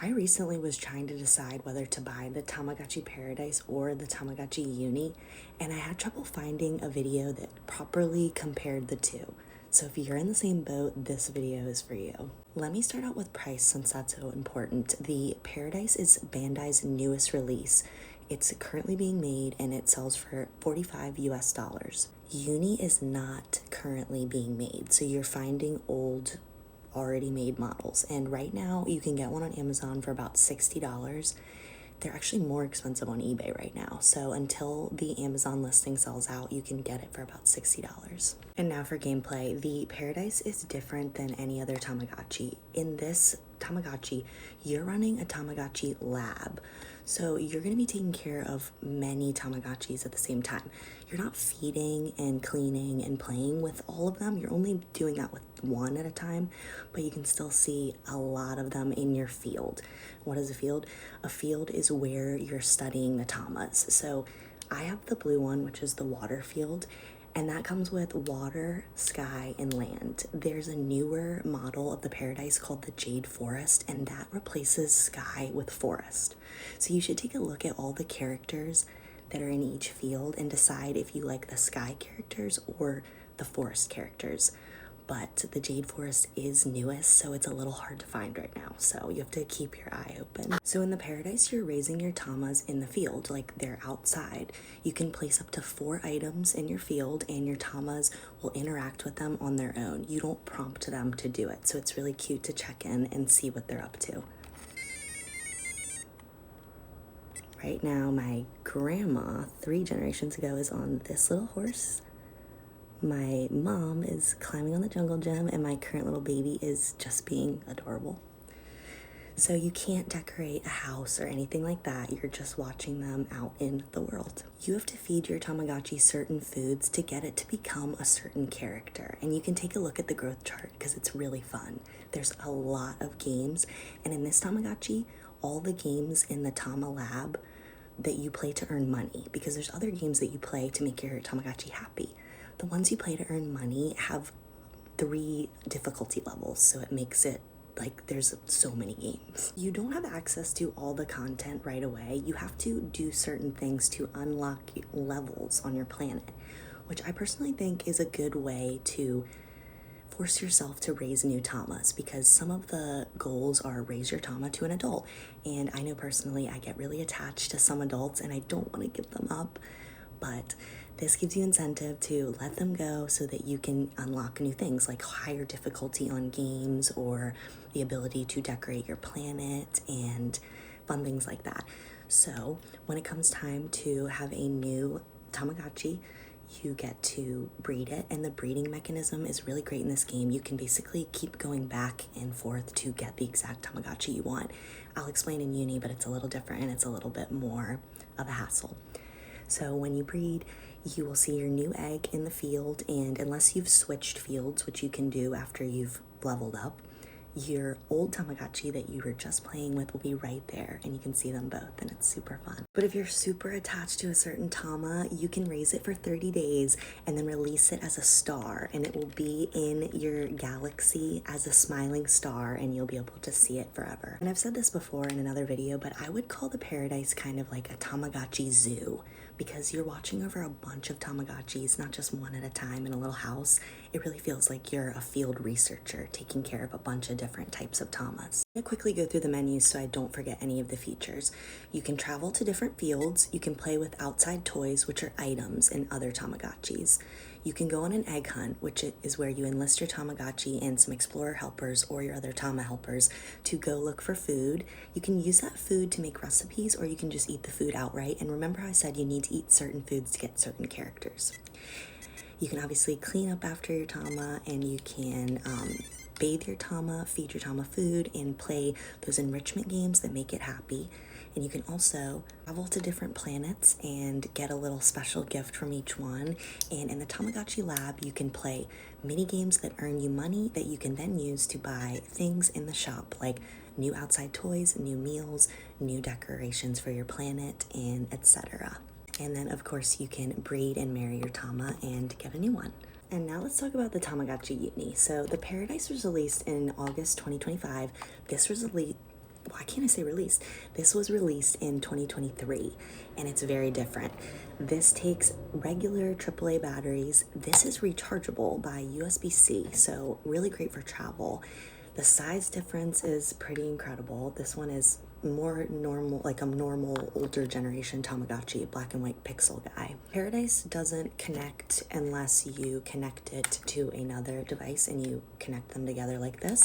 I recently was trying to decide whether to buy the Tamagotchi Paradise or the Tamagotchi Uni, and I had trouble finding a video that properly compared the two. So if you're in the same boat, this video is for you. Let me start out with price since that's so important. The Paradise is Bandai's newest release. It's currently being made and it sells for 45 US dollars. Uni is not currently being made, so you're finding old already made models, and right now you can get one on Amazon for about $60. They're actually more expensive on eBay right now, so until the Amazon listing sells out, you can get it for about $60. And now for gameplay. The Paradise is different than any other Tamagotchi. In this Tamagotchi, you're running a Tamagotchi lab. So you're going to be taking care of many Tamagotchis at the same time. You're not feeding and cleaning and playing with all of them. You're only doing that with one at a time, but you can still see a lot of them in your field. What is a field? A field is where you're studying the Tamas. So I have the blue one, which is the water field, and that comes with water, sky, and land. There's a newer model of the Paradise called the Jade Forest, and that replaces sky with forest. So you should take a look at all the characters that are in each field and decide if you like the sky characters or the forest characters. But the Jade Forest is newest, so it's a little hard to find right now, so you have to keep your eye open. So in the Paradise, you're raising your Tamas in the field, like they're outside. You can place up to 4 items in your field, and your Tamas will interact with them on their own. You don't prompt them to do it, so it's really cute to check in and see what they're up to. Right now, my grandma, 3 generations ago, is on this little horse. My mom is climbing on the jungle gym, and my current little baby is just being adorable. So you can't decorate a house or anything like that. You're just watching them out in the world. You have to feed your Tamagotchi certain foods to get it to become a certain character. And you can take a look at the growth chart because it's really fun. There's a lot of games. And in this Tamagotchi, all the games in the Tama Lab that you play to earn money, because there's other games that you play to make your Tamagotchi happy. The ones you play to earn money have 3 difficulty levels, so it makes it like there's so many games. You don't have access to all the content right away. You have to do certain things to unlock levels on your planet, which I personally think is a good way to force yourself to raise new Tamas, because some of the goals are raise your Tama to an adult. And I know personally I get really attached to some adults and I don't want to give them up, but this gives you incentive to let them go so that you can unlock new things like higher difficulty on games or the ability to decorate your planet and fun things like that. So when it comes time to have a new Tamagotchi, you get to breed it, and the breeding mechanism is really great in this game. You can basically keep going back and forth to get the exact Tamagotchi you want. I'll explain in Uni, but it's a little different and it's a little bit more of a hassle. So when you breed, you will see your new egg in the field, and unless you've switched fields, which you can do after you've leveled up, your old Tamagotchi that you were just playing with will be right there, and you can see them both, and it's super fun. But if you're super attached to a certain Tama, you can raise it for 30 days and then release it as a star, and it will be in your galaxy as a smiling star, and you'll be able to see it forever. And I've said this before in another video, but I would call the Paradise kind of like a Tamagotchi zoo, because you're watching over a bunch of Tamagotchis, not just one at a time in a little house. It really feels like you're a field researcher taking care of a bunch of different types of Tamas. I'm gonna quickly go through the menus so I don't forget any of the features. You can travel to different fields. You can play with outside toys, which are items in other Tamagotchis. You can go on an egg hunt, which is where you enlist your Tamagotchi and some explorer helpers or your other Tama helpers to go look for food. You can use that food to make recipes, or you can just eat the food outright. And remember how I said you need to eat certain foods to get certain characters. You can obviously clean up after your Tama, and you can bathe your Tama, feed your Tama food, and play those enrichment games that make it happy. And you can also travel to different planets and get a little special gift from each one. And in the Tamagotchi Lab, you can play mini games that earn you money that you can then use to buy things in the shop, like new outside toys, new meals, new decorations for your planet, and etc. And then, of course, you can breed and marry your Tama and get a new one. And now let's talk about the Tamagotchi Uni. So the Paradise was released in August 2025. This was why can't I say released? This was released in 2023 and it's very different. This takes regular AAA batteries. This is rechargeable by USB-C, so really great for travel. The size difference is pretty incredible. This one is more normal, like a normal older generation Tamagotchi, black and white pixel guy. Paradise doesn't connect unless you connect it to another device and you connect them together like this.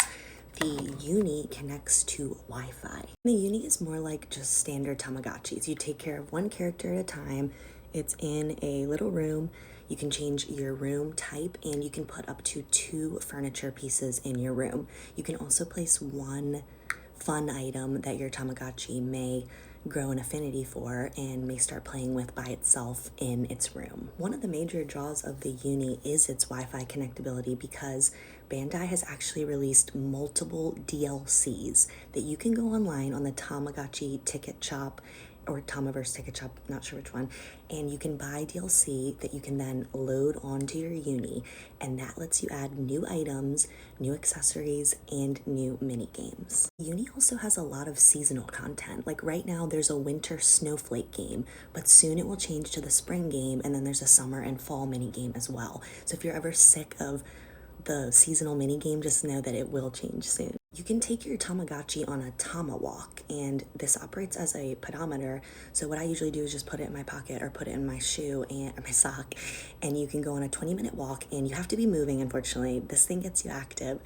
The Uni connects to Wi-Fi. The Uni is more like just standard Tamagotchis. You take care of one character at a time. It's in a little room. You can change your room type and you can put up to 2 furniture pieces in your room. You can also place one fun item that your Tamagotchi may grow an affinity for and may start playing with by itself in its room. One of the major draws of the Uni is its Wi-Fi connectability because Bandai has actually released multiple DLCs that you can go online on the Tamagotchi ticket shop or Tamaverse ticket shop, not sure which one, and you can buy DLC that you can then load onto your Uni, and that lets you add new items, new accessories, and new mini games. Uni also has a lot of seasonal content. Like right now there's a winter snowflake game, but soon it will change to the spring game, and then there's a summer and fall mini game as well. So if you're ever sick of the seasonal mini game, just know that it will change soon. You can take your Tamagotchi on a Tama walk, and this operates as a pedometer. So what I usually do is just put it in my pocket or put it in my shoe and or my sock, and you can go on a 20-minute walk, and you have to be moving, unfortunately. This thing gets you active.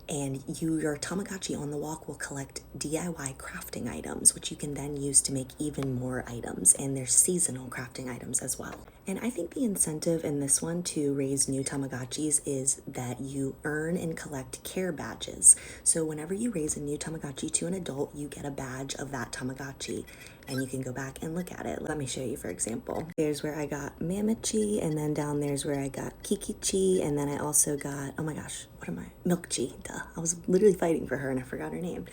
And your Tamagotchi on the walk will collect DIY crafting items, which you can then use to make even more items, and there's seasonal crafting items as well. And I think the incentive in this one to raise new Tamagotchis is that you earn and collect care badges. So whenever you raise a new Tamagotchi to an adult, you get a badge of that Tamagotchi, and you can go back and look at it. Let me show you, for example. There's where I got Mamachi, and then down there's where I got Kikichi, and then I also got, oh my gosh, what am I? Milkchi, duh. I was literally fighting for her and I forgot her name.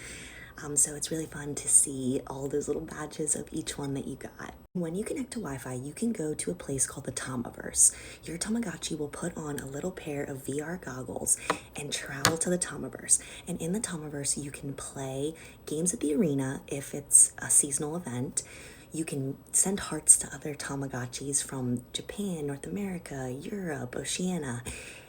So it's really fun to see all those little badges of each one that you got. When you connect to Wi-Fi, you can go to a place called the Tamaverse. Your Tamagotchi will put on a little pair of VR goggles and travel to the Tamaverse. And in the Tamaverse, you can play games at the arena if it's a seasonal event. You can send hearts to other Tamagotchis from Japan, North America, Europe, Oceania,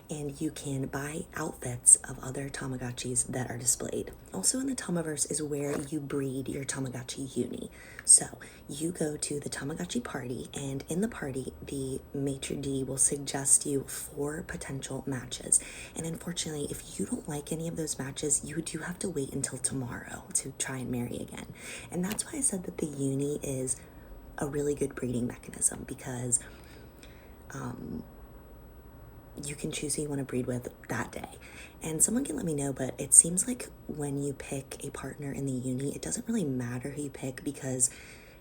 and you can buy outfits of other Tamagotchis that are displayed. Also in the Tamaverse is where you breed your Tamagotchi Uni. So you go to the Tamagotchi party, and in the party, the maitre d' will suggest you 4 potential matches. And unfortunately, if you don't like any of those matches, you do have to wait until tomorrow to try and marry again. And that's why I said that the Uni is a really good breeding mechanism, because you can choose who you want to breed with that day. And someone can let me know, but it seems like when you pick a partner in the Uni, it doesn't really matter who you pick, because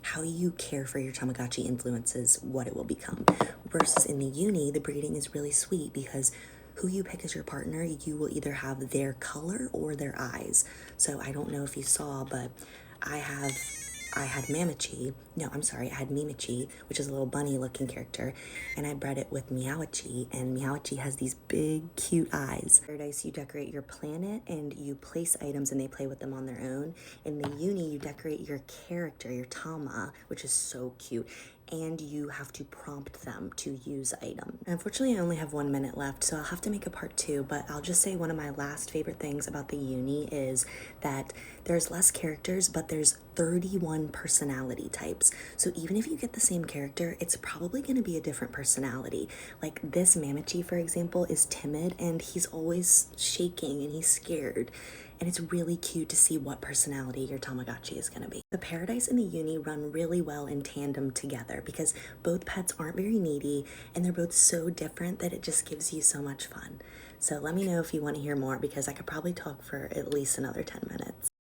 how you care for your Tamagotchi influences what it will become. Versus in the Uni, the breeding is really sweet because who you pick as your partner, you will either have their color or their eyes. So I don't know if you saw, but I had Mamachi, no, I'm sorry, I had Mimichi, which is a little bunny looking character, and I bred it with Meowichi, and Meowichi has these big, cute eyes. Paradise, you decorate your planet, and you place items, and they play with them on their own. In the Uni, you decorate your character, your Tama, which is so cute, and you have to prompt them to use item. Unfortunately, I only have 1 minute left, so I'll have to make a part 2, but I'll just say one of my last favorite things about the Uni is that there's less characters, but there's 31 personality types. So even if you get the same character, it's probably going to be a different personality. Like this Mamachi, for example, is timid and he's always shaking and he's scared. And it's really cute to see what personality your Tamagotchi is going to be. The Paradise and the Uni run really well in tandem together because both pets aren't very needy and they're both so different that it just gives you so much fun. So let me know if you want to hear more, because I could probably talk for at least another 10 minutes.